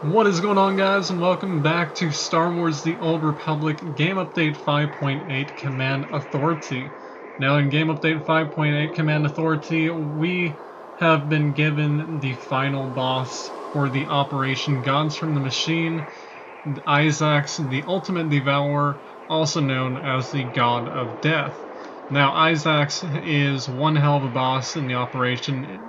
What is going on, guys, and welcome back to Star Wars The Old Republic Game Update 5.8 Command Authority. Now in Game Update 5.8 Command Authority, we have been given the final boss for the Operation Gods from the Machine, Izax, the Ultimate Devourer, also known as the God of Death. Now Izax is one hell of a boss in the operation,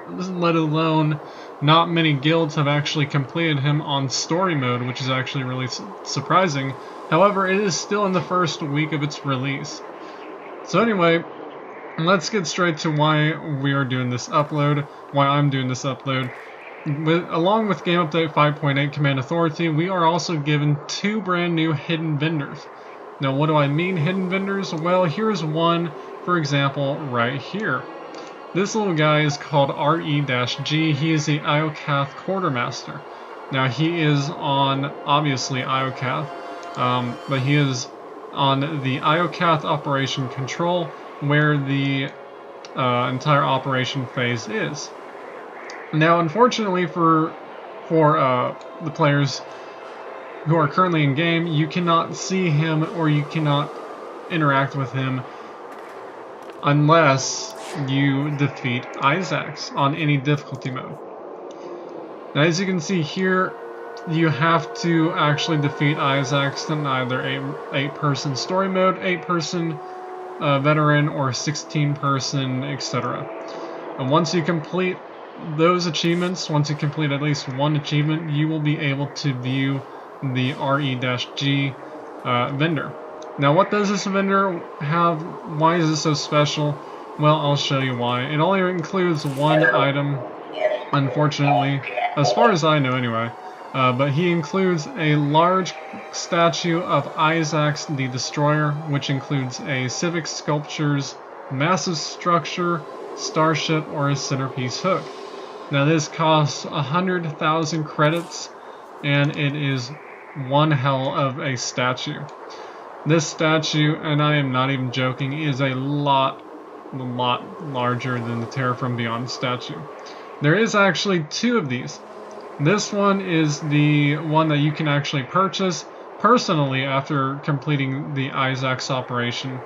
let alone not many guilds have actually completed him on story mode, which is actually really surprising. However, it is still in the first week of its release. So anyway, let's get straight to why we are doing this upload, why I'm doing this upload. Along with Game Update 5.8 Command Authority, we are also given two brand new hidden vendors. Now what do I mean hidden vendors? Well, here's one, for example, right here. This little guy is called RE-G. He is the Iokath Quartermaster. Now he is on, obviously, Iokath, but he is on the Iokath Operation Control, where the entire operation phase is. Now, unfortunately for the players who are currently in game, you cannot see him or you cannot interact with him unless you defeat Izax on any difficulty mode. Now, as you can see here, you have to actually defeat Izax in either a 8-person story mode, 8-person veteran, or 16-person, etc. And once you complete those achievements, once you complete at least one achievement, you will be able to view the RE-G vendor. Now, what does this vendor have? Why is it so special? Well, I'll show you why. It only includes one item, unfortunately, as far as I know anyway, but he includes a large statue of Izax the Destroyer, which includes a civic sculpture's massive structure, starship, or a centerpiece hook. Now this costs 100,000 credits, and it is one hell of a statue. This statue, and I am not even joking, is a lot larger than the Terror from Beyond statue. There is actually two of these. This one is the one that you can actually purchase personally after completing the Izax operation,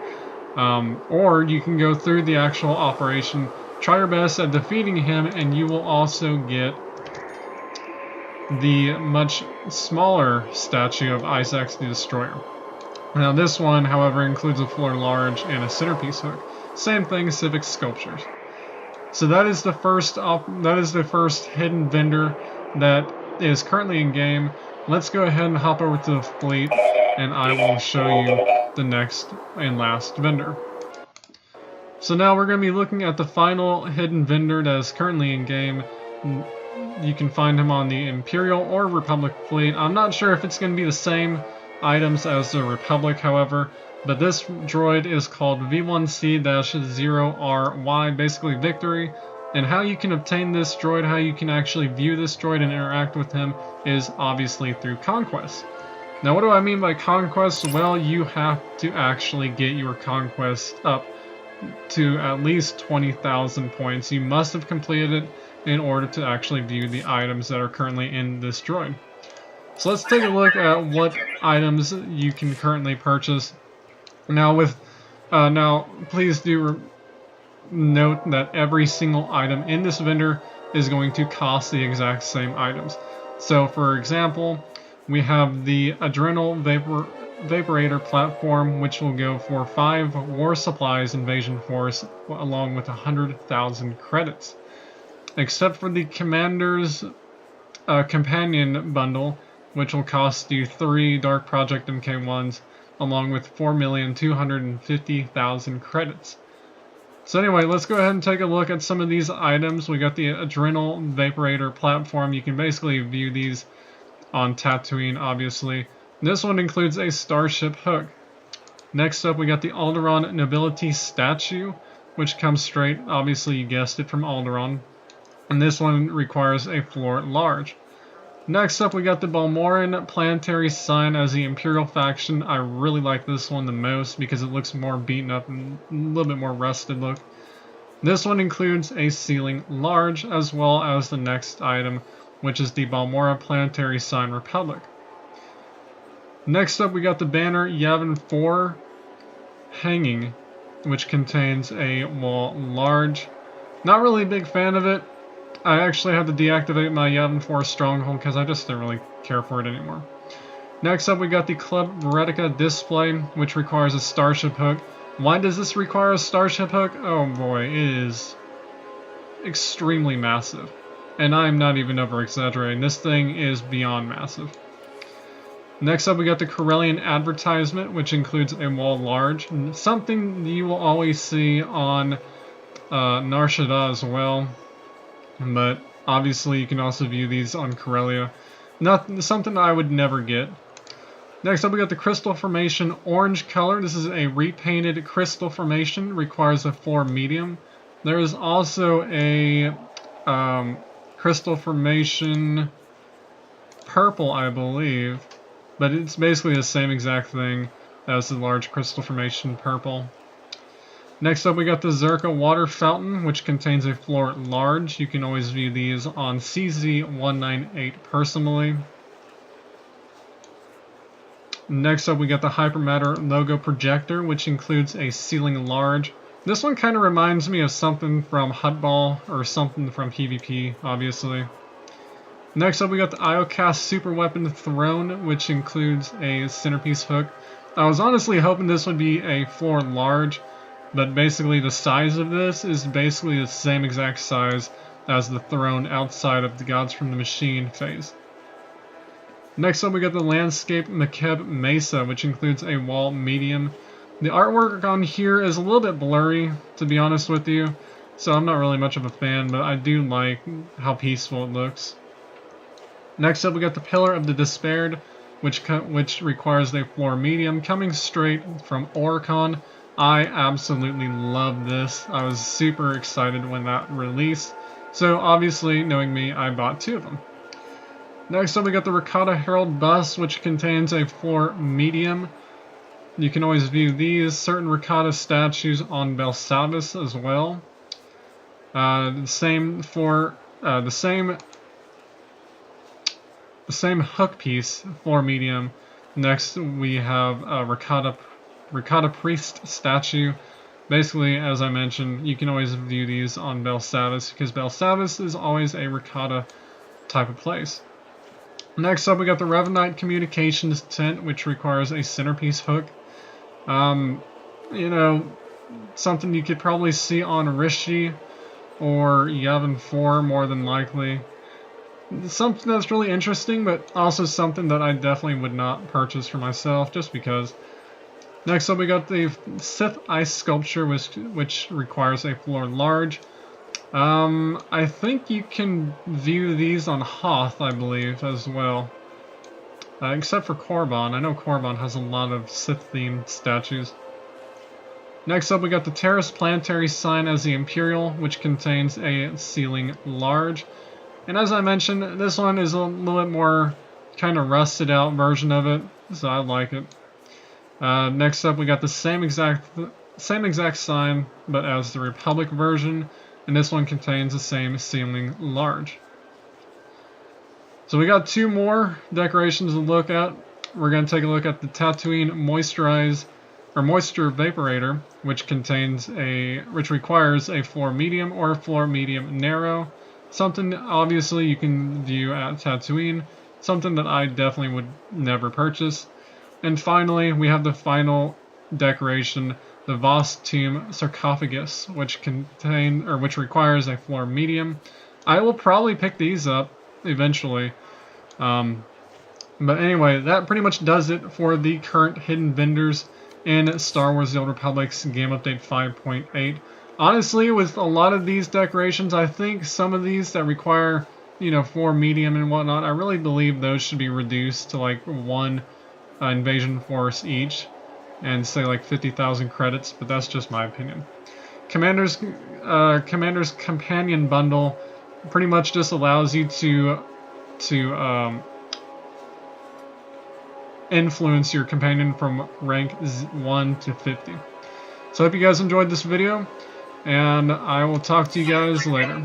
or you can go through the actual operation, try your best at defeating him, and you will also get the much smaller statue of Izax the Destroyer. Now this one, however, includes a floor large and a centerpiece hook. Same thing, civic sculptures. So that is the first hidden vendor that is currently in game. Let's go ahead and hop over to the fleet, and I will show you the next and last vendor. So now we're going to be looking at the final hidden vendor that is currently in game. You can find him on the Imperial or Republic fleet. I'm not sure if it's going to be the same items as the Republic, however, but this droid is called V1C-0RY, basically Victory, and how you can obtain this droid, how you can actually view this droid and interact with him, is obviously through Conquest. Now what do I mean by Conquest? Well, you have to actually get your Conquest up to at least 20,000 points. You must have completed it in order to actually view the items that are currently in this droid. So let's take a look at what items you can currently purchase. Now, please do note that every single item in this vendor is going to cost the exact same items. So, for example, we have the Adrenal Vaporator platform, which will go for 5 War Supplies Invasion Force, along with 100,000 credits. Except for the Commander's Companion Bundle, which will cost you 3 Dark Project MK1s, along with 4,250,000 credits. So anyway, let's go ahead and take a look at some of these items. We got the Adrenal Vaporator platform. You can basically view these on Tatooine, obviously. This one includes a starship hook. Next up, we got the Alderaan Nobility statue, which comes straight, obviously you guessed it, from Alderaan. And this one requires a floor large. Next up, we got the Balmoran Planetary Sign as the Imperial faction. I really like this one the most because it looks more beaten up and a little bit more rusted look. This one includes a ceiling large, as well as the next item, which is the Balmora Planetary Sign Republic. Next up, we got the banner Yavin 4 Hanging, which contains a wall large. Not really a big fan of it. I actually had to deactivate my Yavin 4 Stronghold because I just didn't really care for it anymore. Next up, we got the Club Veretica display, which requires a starship hook. Why does this require a starship hook? Oh boy, it is extremely massive. And I'm not even over-exaggerating. This thing is beyond massive. Next up, we got the Corellian advertisement, which includes a wall large. Something you will always see on Nar Shaddaa as well. But obviously, you can also view these on Corellia. Something I would never get. Next up, we got the Crystal Formation orange color. This is a repainted Crystal Formation. Requires a 4 medium. There is also a Crystal Formation purple, I believe. But it's basically the same exact thing as the large Crystal Formation purple. Next up, we got the Zerka Water Fountain, which contains a floor large. You can always view these on CZ198 personally. Next up, we got the Hypermatter Logo Projector, which includes a ceiling large. This one kind of reminds me of something from Hutball, or something from PvP, obviously. Next up, we got the Iokath Super Weapon Throne, which includes a centerpiece hook. I was honestly hoping this would be a floor large, but basically the size of this is basically the same exact size as the throne outside of the Gods from the Machine phase. Next up, we got the Landscape Makeb Mesa, which includes a wall medium. The artwork on here is a little bit blurry, to be honest with you, so I'm not really much of a fan, but I do like how peaceful it looks. Next up, we got the Pillar of the Despaired, which requires a floor medium, coming straight from Oricon. I absolutely love this. I was super excited when that released. So obviously, knowing me, I bought 2 of them. Next up, we got the Rakata Herald Bust, which contains a floor medium. You can always view these certain Rakata statues on Belsavis as well. The same hook piece, floor medium. Next, we have a Rakata Priest statue. Basically, as I mentioned, you can always view these on Belsavis, because Belsavis is always a Rakata type of place. Next up, we got the Revenite Communications Tent, which requires a centerpiece hook. You know, something you could probably see on Rishi or Yavin 4 more than likely. Something that's really interesting, but also something that I definitely would not purchase for myself, just because. Next up, we got the Sith Ice Sculpture, which requires a floor large. I think you can view these on Hoth, I believe, as well. Except for Korban. I know Korban has a lot of Sith-themed statues. Next up, we got the Terrace Planetary Sign as the Imperial, which contains a ceiling large. And as I mentioned, this one is a little bit more kind of rusted out version of it, so I like it. Next up, we got the same exact sign, but as the Republic version, and this one contains the same ceiling large. So we got 2 more decorations to look at. We're going to take a look at the Tatooine Moisture Vaporator, which requires a floor medium or a floor medium narrow. Something obviously you can view at Tatooine. Something that I definitely would never purchase. And finally, we have the final decoration, the Voss Tomb Sarcophagus, which requires a floor medium. I will probably pick these up eventually. But anyway, that pretty much does it for the current hidden vendors in Star Wars The Old Republic's Game Update 5.8. Honestly, with a lot of these decorations, I think some of these that require, floor medium and whatnot, I really believe those should be reduced to like 1 invasion force each, and say like 50,000 credits, but that's just my opinion. Commander's Companion Bundle pretty much just allows you to influence your companion from rank 1 to 50. So I hope you guys enjoyed this video, and I will talk to you guys later.